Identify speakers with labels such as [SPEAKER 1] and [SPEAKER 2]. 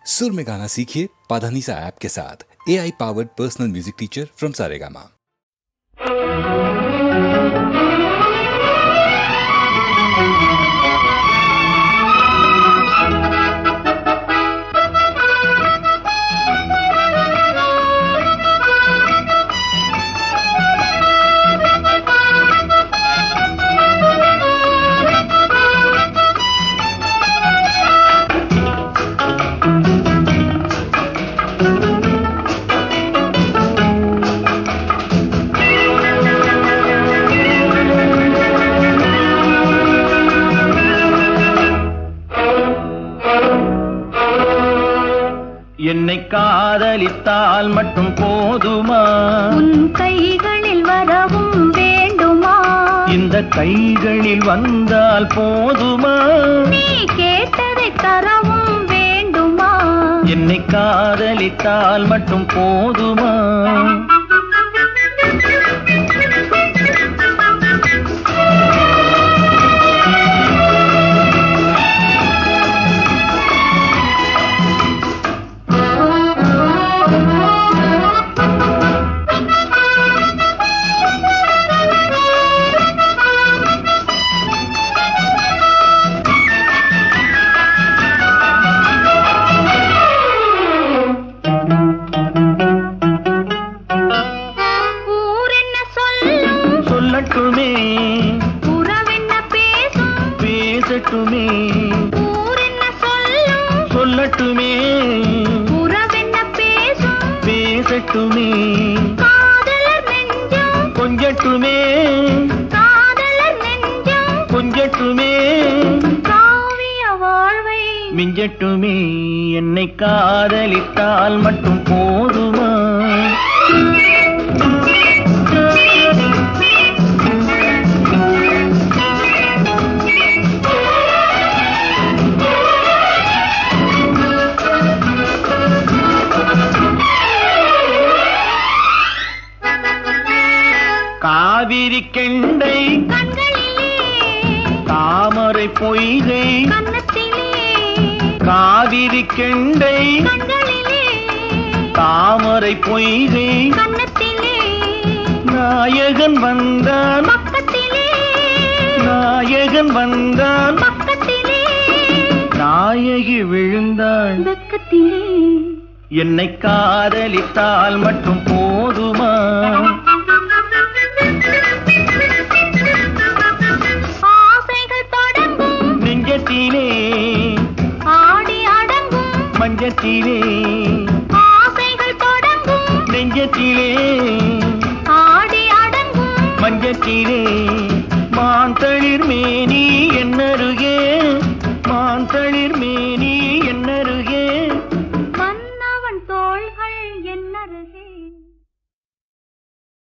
[SPEAKER 1] सुर में गाना सीखिए पाधानीसा ऐप के साथ। AI powered personal music teacher from Saregama.
[SPEAKER 2] என்னை காதலித்தால் மட்டும் போதுமா?
[SPEAKER 3] உன் கைகளில் வரவும் வேண்டுமா?
[SPEAKER 2] இந்த கைகளில் வந்தால் போதுமா?
[SPEAKER 3] நீ கேட்டதை தரவும் வேண்டுமா?
[SPEAKER 2] என்னை காதலித்தால் மட்டும் போதுமா? சொல்லட்டுமே
[SPEAKER 3] உறவென்ன பேசும்
[SPEAKER 2] பேசட்டுமே,
[SPEAKER 3] ஊரென்ன சொல்லும்
[SPEAKER 2] சொல்லட்டுமே
[SPEAKER 3] உறவென்ன பேசும்
[SPEAKER 2] பேசட்டுமே,
[SPEAKER 3] காதலர் நெஞ்சம்
[SPEAKER 2] கொஞ்சட்டுமே
[SPEAKER 3] காதலர் நெஞ்சம்
[SPEAKER 2] கொஞ்சட்டுமே,
[SPEAKER 3] காவிய வாழ்வை
[SPEAKER 2] மிஞ்சட்டுமே. என்னை காதலித்தால் மட்டும் போதுமா? காவிரி கெண்டை
[SPEAKER 3] கண்களிலே
[SPEAKER 2] தாமரை பொய்கை,
[SPEAKER 3] கன்னத்திலே
[SPEAKER 2] காவிரி கெண்டை
[SPEAKER 3] கண்களிலே
[SPEAKER 2] தாமரை பொய்கை,
[SPEAKER 3] கன்னத்திலே
[SPEAKER 2] நாயகன் வந்தான்
[SPEAKER 3] பக்கத்திலே
[SPEAKER 2] நாயகன் வந்தான்,
[SPEAKER 3] பக்கத்திலே
[SPEAKER 2] நாயகி விழுந்தாள்
[SPEAKER 3] பக்கத்திலே.
[SPEAKER 2] என்னை காதலித்தால் மட்டும் போதுமா?
[SPEAKER 3] ஆசைகள் தொடங்கும்
[SPEAKER 2] நெஞ்சத்திலே
[SPEAKER 3] ஆடி அடங்கும்
[SPEAKER 2] மஞ்சத்திலே,
[SPEAKER 3] ஆசைகள் தொடங்கும்
[SPEAKER 2] நெஞ்சத்திலே
[SPEAKER 3] ஆடி அடங்கும்
[SPEAKER 2] மஞ்சத்திலே, மாந்தளிர்